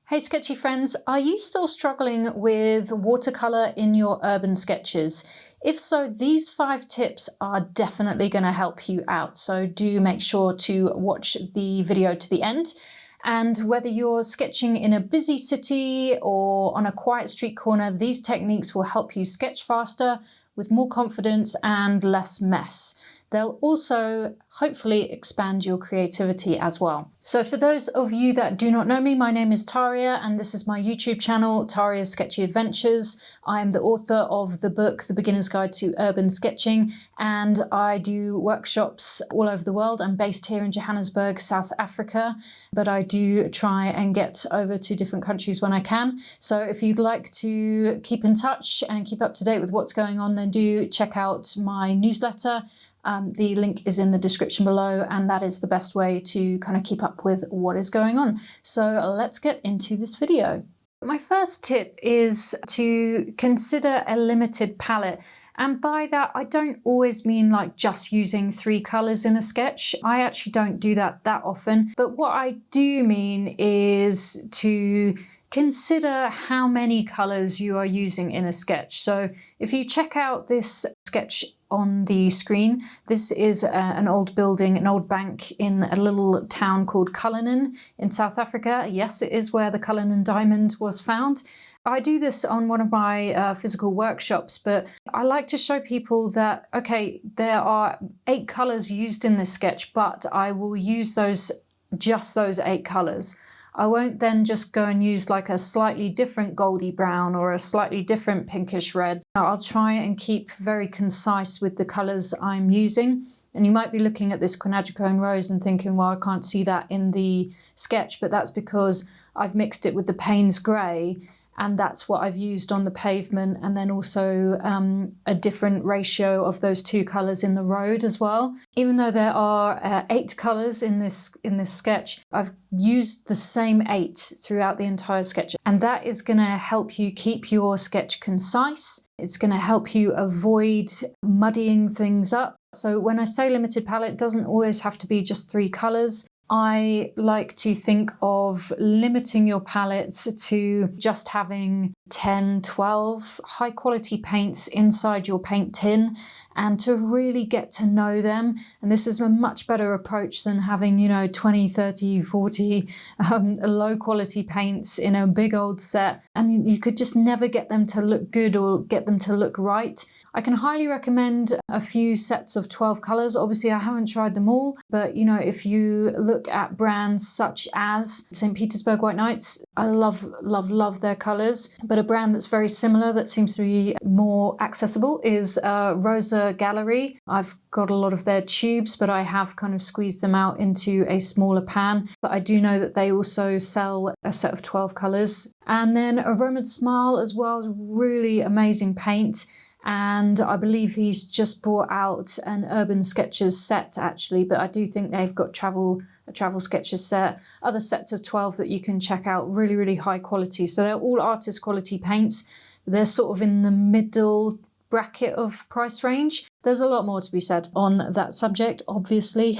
Hey Sketchy friends, are you still struggling with watercolor in your urban sketches? If so, these 5 tips are definitely going to help you out. So do make sure to watch the video to the end. And whether you're sketching in a busy city or on a quiet street corner, these techniques will help you sketch faster with more confidence and less mess. They'll also hopefully expand your creativity as well. So for those of you that do not know me, my name is Taria and this is my YouTube channel, Taria's Sketchy Adventures. I am the author of the book, The Beginner's Guide to Urban Sketching, and I do workshops all over the world. I'm based here in Johannesburg, South Africa, but I do try and get over to different countries when I can. So if you'd like to keep in touch and keep up to date with what's going on, then do check out my newsletter. The link is in the description below, and that is the best way to kind of keep up with what is going on. So let's get into this video. My first tip is to consider a limited palette. And by that, I don't always mean like just using 3 colors in a sketch. I actually don't do that often. But what I do mean is to consider how many colors you are using in a sketch. So if you check out this sketch on the screen, this is an old building, an old bank in a little town called Cullinan in South Africa. Yes, it is where the Cullinan diamond was found. I do this on one of my physical workshops, but I like to show people that, okay, there are 8 colors used in this sketch, but I will use just those 8 colors. I won't then just go and use like a slightly different goldy brown or a slightly different pinkish red. I'll try and keep very concise with the colors I'm using. And you might be looking at this quinacridone rose and thinking, well, I can't see that in the sketch, but that's because I've mixed it with the Payne's grey, and that's what I've used on the pavement, and then also a different ratio of those 2 colors in the road as well. Even though there are 8 colors in this sketch, I've used the same 8 throughout the entire sketch, and that is going to help you keep your sketch concise. It's going to help you avoid muddying things up. So when I say limited palette, it doesn't always have to be just 3 colors. I like to think of limiting your palettes to just having 10, 12 high quality paints inside your paint tin, and to really get to know them. And this is a much better approach than having, 20, 30, 40 low quality paints in a big old set. And you could just never get them to look good or get them to look right. I can highly recommend a few sets of 12 colors. Obviously, I haven't tried them all, but if you look at brands such as St. Petersburg White Knights, I love, love, love their colors. But a brand that's very similar that seems to be more accessible is Rosa Gallery. I've got a lot of their tubes, but I have kind of squeezed them out into a smaller pan. But I do know that they also sell a set of 12 colors. And then Aroma Smile as well is really amazing paint. And I believe he's just brought out an Urban Sketchers set actually, but I do think they've got a travel sketches set, other sets of 12 that you can check out, really, really high quality. So they're all artist quality paints. They're sort of in the middle bracket of price range. There's a lot more to be said on that subject, obviously,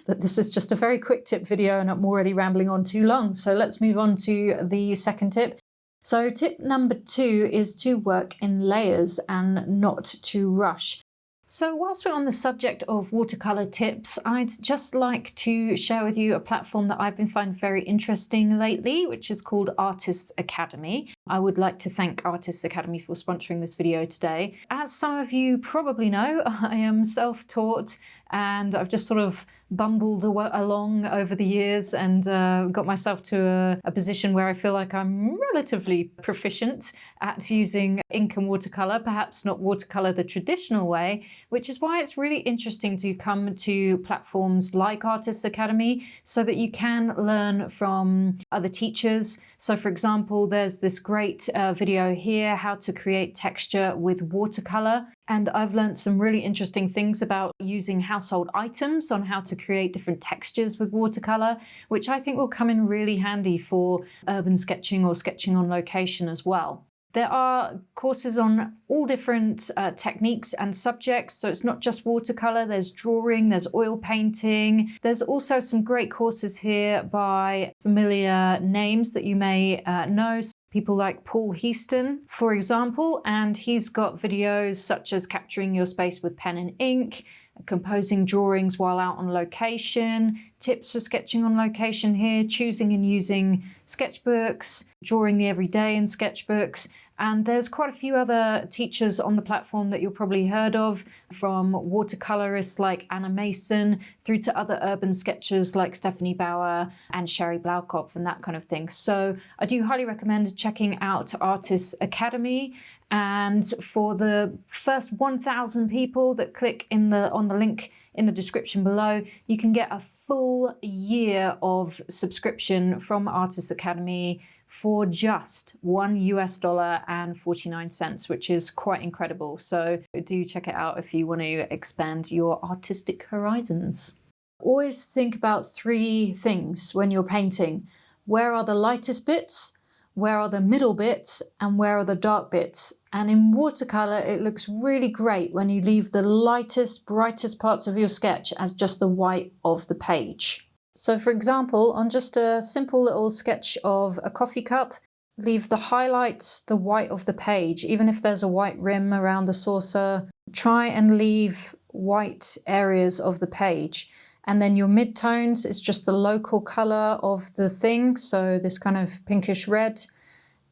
but this is just a very quick tip video and I'm already rambling on too long. So let's move on to the second tip. So tip number 2 is to work in layers and not to rush. So whilst we're on the subject of watercolor tips, I'd just like to share with you a platform that I've been finding very interesting lately, which is called Artists Academy. I would like to thank Artists Academy for sponsoring this video today. As some of you probably know, I am self-taught and I've just sort of bumbled along over the years and got myself to a position where I feel like I'm relatively proficient at using ink and watercolor, perhaps not watercolor the traditional way, which is why it's really interesting to come to platforms like Artists Academy so that you can learn from other teachers. So for example, there's this great video here, how to create texture with watercolor. And I've learned some really interesting things about using household items on how to create different textures with watercolor, which I think will come in really handy for urban sketching or sketching on location as well. There are courses on all different techniques and subjects, so it's not just watercolor, there's drawing, there's oil painting. There's also some great courses here by familiar names that you may know. People like Paul Heaston, for example, and he's got videos such as capturing your space with pen and ink, composing drawings while out on location, tips for sketching on location here, choosing and using sketchbooks, drawing the everyday in sketchbooks. And there's quite a few other teachers on the platform that you'll probably heard of, from watercolorists like Anna Mason through to other urban sketchers like Stephanie Bauer and Sherry Blaukopf and that kind of thing. So I do highly recommend checking out Artists Academy. And for the first 1,000 people that click on the link in the description below, you can get a full year of subscription from Artists Academy for just $1 and 49 cents, which is quite incredible. So do check it out if you want to expand your artistic horizons. Always think about 3 things when you're painting. Where are the lightest bits? Where are the middle bits? And where are the dark bits? And in watercolor, it looks really great when you leave the lightest, brightest parts of your sketch as just the white of the page. So for example, on just a simple little sketch of a coffee cup, leave the highlights the white of the page. Even if there's a white rim around the saucer, try and leave white areas of the page. And then your midtones is just the local color of the thing, so this kind of pinkish red.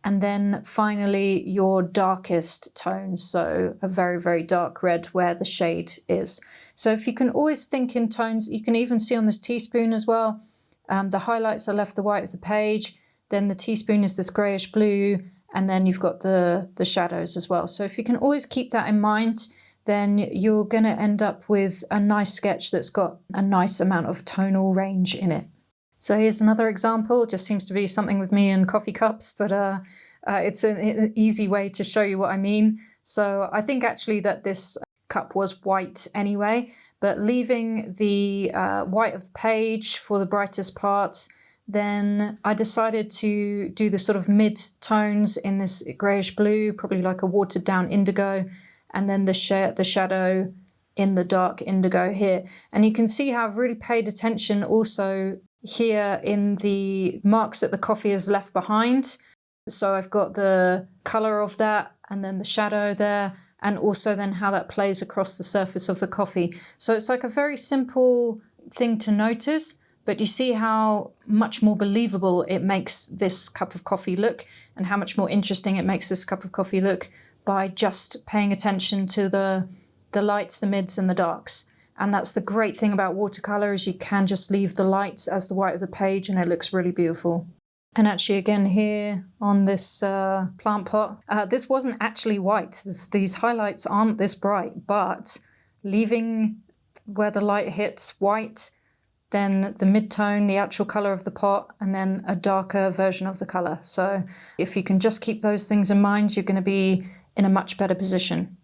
And then finally your darkest tones, so a very, very dark red where the shade is. So if you can always think in tones, you can even see on this teaspoon as well, the highlights are left the white of the page, then the teaspoon is this grayish blue, and then you've got the shadows as well. So if you can always keep that in mind, then you're going to end up with a nice sketch that's got a nice amount of tonal range in it. So here's another example. It just seems to be something with me and coffee cups, but it's an easy way to show you what I mean. So I think actually that this cup was white anyway, but leaving the white of the page for the brightest parts, then I decided to do the sort of mid-tones in this greyish blue, probably like a watered down indigo, and then the shadow in the dark indigo here. And you can see how I've really paid attention also here in the marks that the coffee has left behind. So I've got the color of that and then the shadow there, and also then how that plays across the surface of the coffee. So it's like a very simple thing to notice, but you see how much more believable it makes this cup of coffee look, and how much more interesting it makes this cup of coffee look by just paying attention to the lights, the mids and the darks. And that's the great thing about watercolor, is you can just leave the lights as the white of the page and it looks really beautiful. And actually again here on this plant pot, this wasn't actually white. These highlights aren't this bright, but leaving where the light hits white, then the mid-tone, the actual color of the pot, and then a darker version of the color. So if you can just keep those things in mind, you're going to be in a much better position.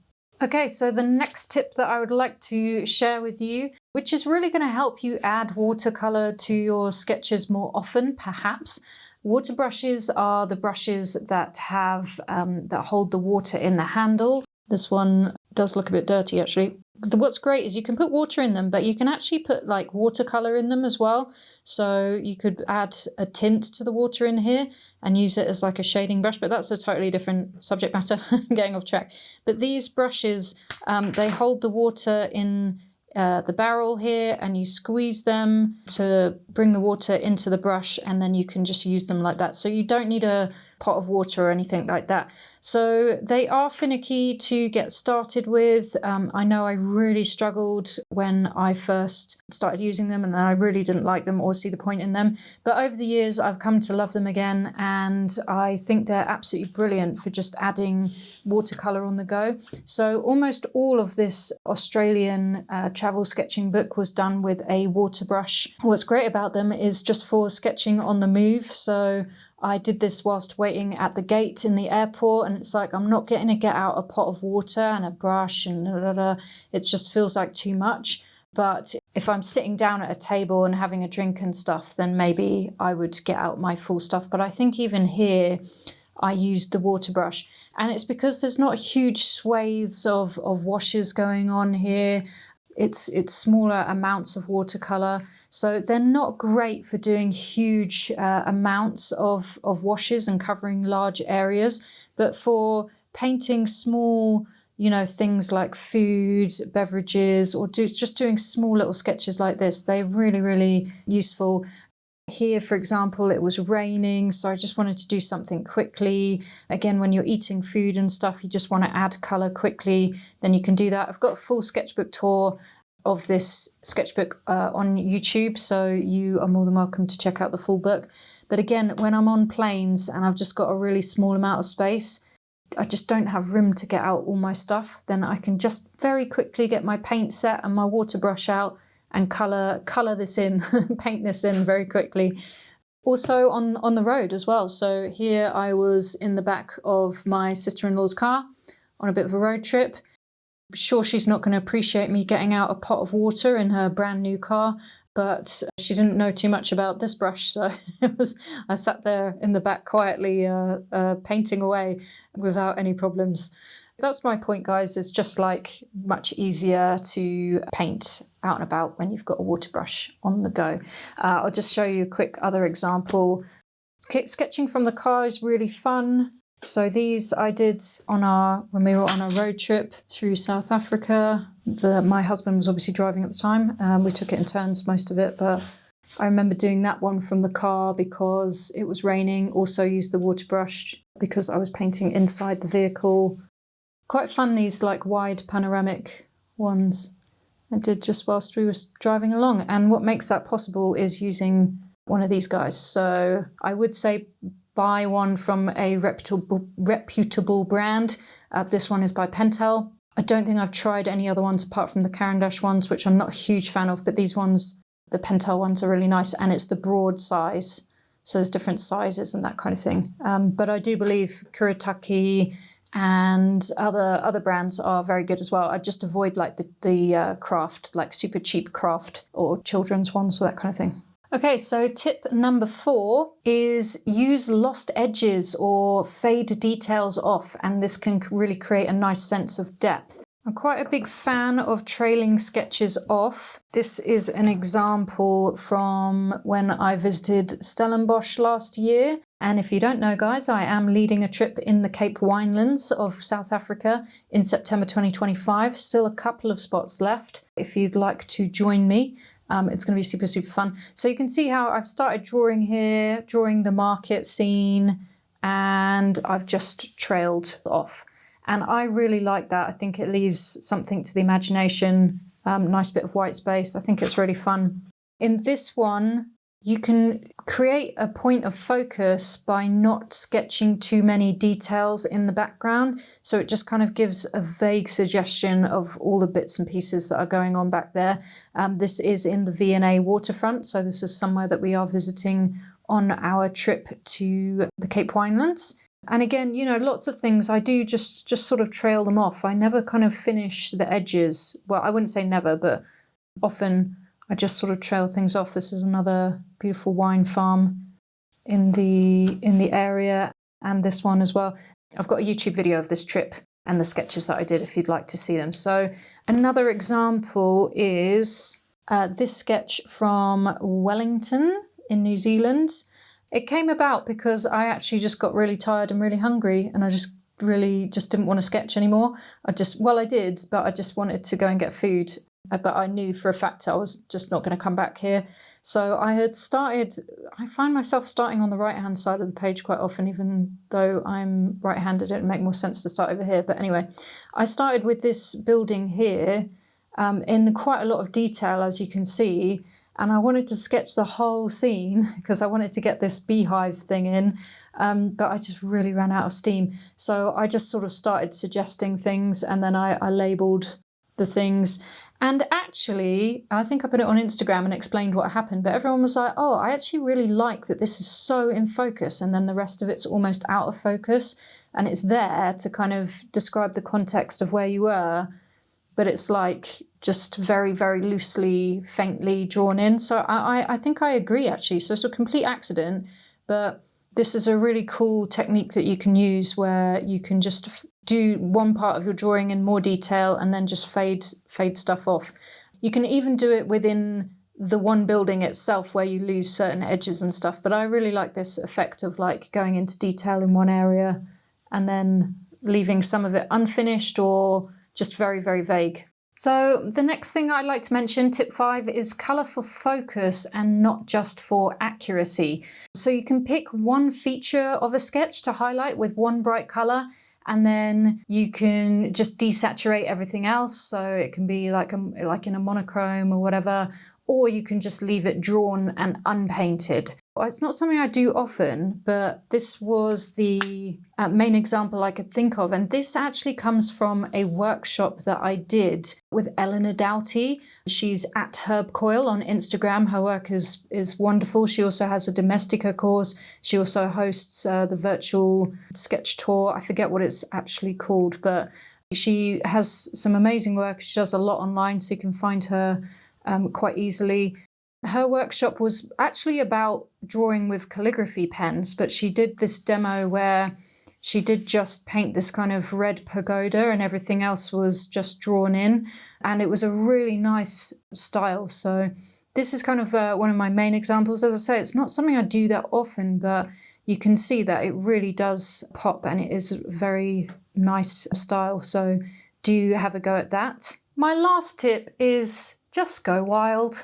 Okay, so the next tip that I would like to share with you, which is really going to help you add watercolor to your sketches more often, perhaps. Water brushes are the brushes that have that hold the water in the handle. This one does look a bit dirty actually. What's great is you can put water in them, but you can actually put like watercolor in them as well. So you could add a tint to the water in here and use it as like a shading brush, but that's a totally different subject matter. Getting off track. But these brushes, they hold the water in the barrel here, and you squeeze them to bring the water into the brush, and then you can just use them like that. So you don't need a pot of water or anything like that. So they are finicky to get started with. I know I really struggled when I first started using them, and then I really didn't like them or see the point in them. But over the years, I've come to love them again, and I think they're absolutely brilliant for just adding watercolor on the go. So almost all of this Australian travel sketching book was done with a water brush. What's great about them is just for sketching on the move. So I did this whilst waiting at the gate in the airport, and it's like I'm not getting to get out a pot of water and a brush and it just feels like too much. But if I'm sitting down at a table and having a drink and stuff, then maybe I would get out my full stuff. But I think even here, I used the water brush. And it's because there's not huge swathes of washes going on here. It's smaller amounts of watercolour. So they're not great for doing huge amounts of washes and covering large areas. But for painting small, things like food, beverages, or just doing small little sketches like this, they're really, really useful. Here, for example, it was raining, so I just wanted to do something quickly. Again, when you're eating food and stuff, you just want to add colour quickly, then you can do that. I've got a full sketchbook tour of this sketchbook on YouTube, so you are more than welcome to check out the full book. But again, when I'm on planes and I've just got a really small amount of space, I just don't have room to get out all my stuff, then I can just very quickly get my paint set and my water brush out and colour this in, paint this in very quickly. Also on the road as well. So here I was in the back of my sister-in-law's car on a bit of a road trip. I'm sure she's not going to appreciate me getting out a pot of water in her brand new car, but she didn't know too much about this brush, so I sat there in the back quietly painting away without any problems. That's my point, guys. It's just like much easier to paint out and about when you've got a water brush on the go. I'll just show you a quick other example. Sketching from the car is really fun. So these I did when we were on a road trip through South Africa. My husband was obviously driving at the time. We took it in turns, most of it, but I remember doing that one from the car because it was raining. Also used the water brush because I was painting inside the vehicle. Quite fun, these like wide panoramic ones I did just whilst we were driving along. And what makes that possible is using one of these guys. So I would say buy one from a reputable brand. This one is by Pentel. I don't think I've tried any other ones apart from the Caran d'Ache ones, which I'm not a huge fan of, but these ones, the Pentel ones, are really nice, and it's the broad size. So there's different sizes and that kind of thing. But I do believe Kuretake and other brands are very good as well. I just avoid like the craft, like super cheap craft or children's ones, so that kind of thing. Okay, so tip number 4 is use lost edges or fade details off, and this can really create a nice sense of depth. I'm quite a big fan of trailing sketches off. This is an example from when I visited Stellenbosch last year. And if you don't know, guys, I am leading a trip in the Cape Winelands of South Africa in September 2025. Still a couple of spots left if you'd like to join me. It's going to be super, super fun. So you can see how I've started drawing here, drawing the market scene, and I've just trailed off. And I really like that. I think it leaves something to the imagination, nice bit of white space. I think it's really fun. In this one, you can create a point of focus by not sketching too many details in the background. So it just kind of gives a vague suggestion of all the bits and pieces that are going on back there. This is in the V&A waterfront. So this is somewhere that we are visiting on our trip to the Cape Winelands. And again, lots of things I do just sort of trail them off. I never kind of finish the edges. Well, I wouldn't say never, but often I just sort of trail things off. This is another beautiful wine farm in the area, and this one as well. I've got a YouTube video of this trip and the sketches that I did if you'd like to see them. So another example is this sketch from Wellington in New Zealand. It came about because I actually just got really tired and really hungry, and I just didn't want to sketch anymore. I did, but I just wanted to go and get food. But I knew for a fact I was just not going to come back here. So I find myself starting on the right-hand side of the page quite often, even though I'm right-handed. It would make more sense to start over here. But anyway, I started with this building here in quite a lot of detail, as you can see. And I wanted to sketch the whole scene because I wanted to get this beehive thing in, but I just really ran out of steam. So I just sort of started suggesting things, and then I labelled the things. And actually, I think I put it on Instagram and explained what happened, but everyone was like, oh, I actually really like that this is so in focus, and then the rest of it's almost out of focus, and it's there to kind of describe the context of where you were, but it's like just very, very loosely, faintly drawn in. So I think I agree, actually. So it's a complete accident, but This is a really cool technique that you can use where you can just do one part of your drawing in more detail and then just fade stuff off. You can even do it within the one building itself where you lose certain edges and stuff, but I really like this effect of like going into detail in one area and then leaving some of it unfinished or just very, very vague. So the next thing I'd like to mention, tip 5, is colour for focus and not just for accuracy. So you can pick one feature of a sketch to highlight with one bright colour, and then you can just desaturate everything else. So it can be like in a monochrome or whatever, or you can just leave it drawn and unpainted. Well, it's not something I do often, but this was the main example I could think of. And this actually comes from a workshop that I did with Eleanor Doughty. She's at Herb Coil on Instagram. Her work is wonderful. She also has a Domestica course. She also hosts the virtual sketch tour. I forget what it's actually called, but she has some amazing work. She does a lot online, so you can find her quite easily. Her workshop was actually about drawing with calligraphy pens, but she did this demo where she did just paint this kind of red pagoda and everything else was just drawn in, and it was a really nice style. So this is kind of one of my main examples. As I say, it's not something I do that often, but you can see that it really does pop and it is a very nice style. So do have a go at that. My last tip is just go wild.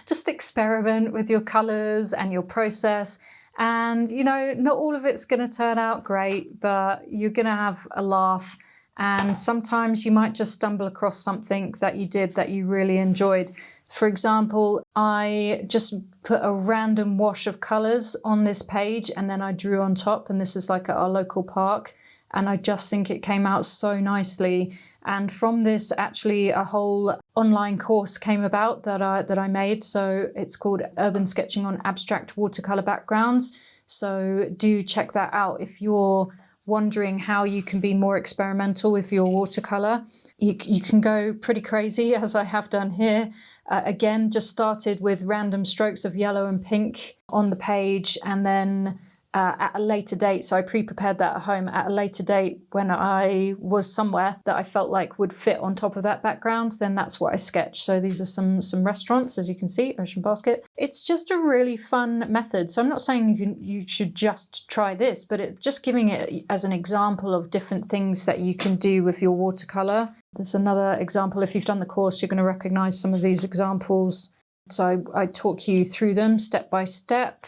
Just experiment with your colours and your process. And, you know, not all of it's going to turn out great, but you're going to have a laugh. And sometimes you might just stumble across something that you did that you really enjoyed. For example, I just put a random wash of colours on this page and then I drew on top, and this is like at our local park. And I just think it came out so nicely. And from this, actually, a whole online course came about that I made. So it's called Urban Sketching on Abstract Watercolour Backgrounds. So do check that out if you're wondering how you can be more experimental with your watercolour. You can go pretty crazy, as I have done here. Again, just started with random strokes of yellow and pink on the page, and then at a later date, so I pre-prepared that at home, at a later date when I was somewhere that I felt like would fit on top of that background, then that's what I sketched. So these are some restaurants, as you can see, Ocean Basket. It's just a really fun method. So I'm not saying you should just try this, but just giving it as an example of different things that you can do with your watercolour. There's another example. If you've done the course, you're going to recognise some of these examples. So I talk you through them step by step.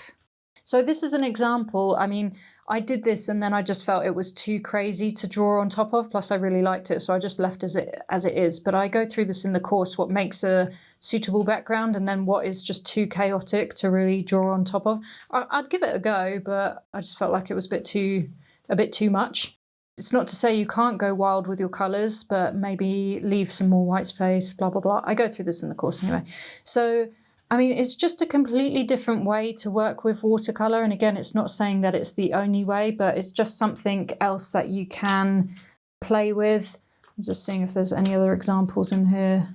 So this is an example. I mean, I did this and then I just felt it was too crazy to draw on top of, plus I really liked it, so I just left as it is. But I go through this in the course, what makes a suitable background and then what is just too chaotic to really draw on top of. I'd give it a go, but I just felt like it was a bit too much. It's not to say you can't go wild with your colours, but maybe leave some more white space, blah, blah, blah. I go through this in the course anyway. So I mean, it's just a completely different way to work with watercolour. And again, it's not saying that it's the only way, but it's just something else that you can play with. I'm just seeing if there's any other examples in here.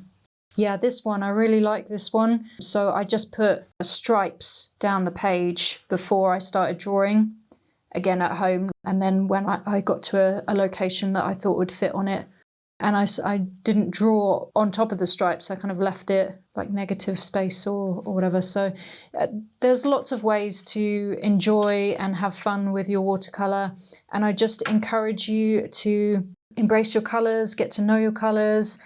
Yeah, this one, I really like this one. So I just put stripes down the page before I started drawing, again at home. And then when I got to a location that I thought would fit on it, and I didn't draw on top of the stripes, I kind of left it like negative space or whatever. So there's lots of ways to enjoy and have fun with your watercolour. And I just encourage you to embrace your colours, get to know your colours,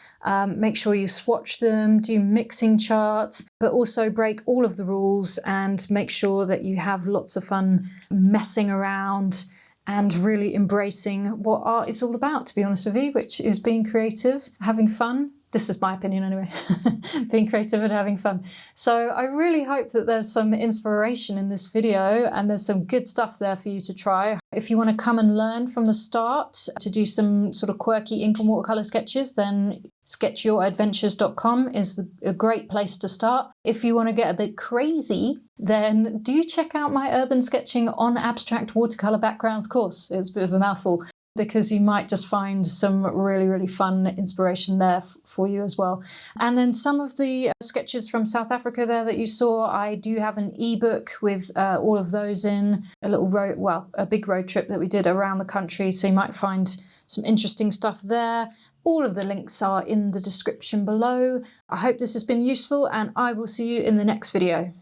make sure you swatch them, do mixing charts, but also break all of the rules and make sure that you have lots of fun messing around and really embracing what art is all about, to be honest with you, which is being creative, having fun. This is my opinion anyway, being creative and having fun. So I really hope that there's some inspiration in this video and there's some good stuff there for you to try. If you want to come and learn from the start to do some sort of quirky ink and watercolour sketches, then sketchyyouradventures.com is a great place to start. If you want to get a bit crazy, then do check out my Urban Sketching on Abstract Watercolour Backgrounds course. It's a bit of a mouthful. because you might just find some really, really fun inspiration there for you as well. And then some of the sketches from South Africa there that you saw, I do have an ebook with all of those in, a big road trip that we did around the country, so you might find some interesting stuff there. All of the links are in the description below. I hope this has been useful, and I will see you in the next video.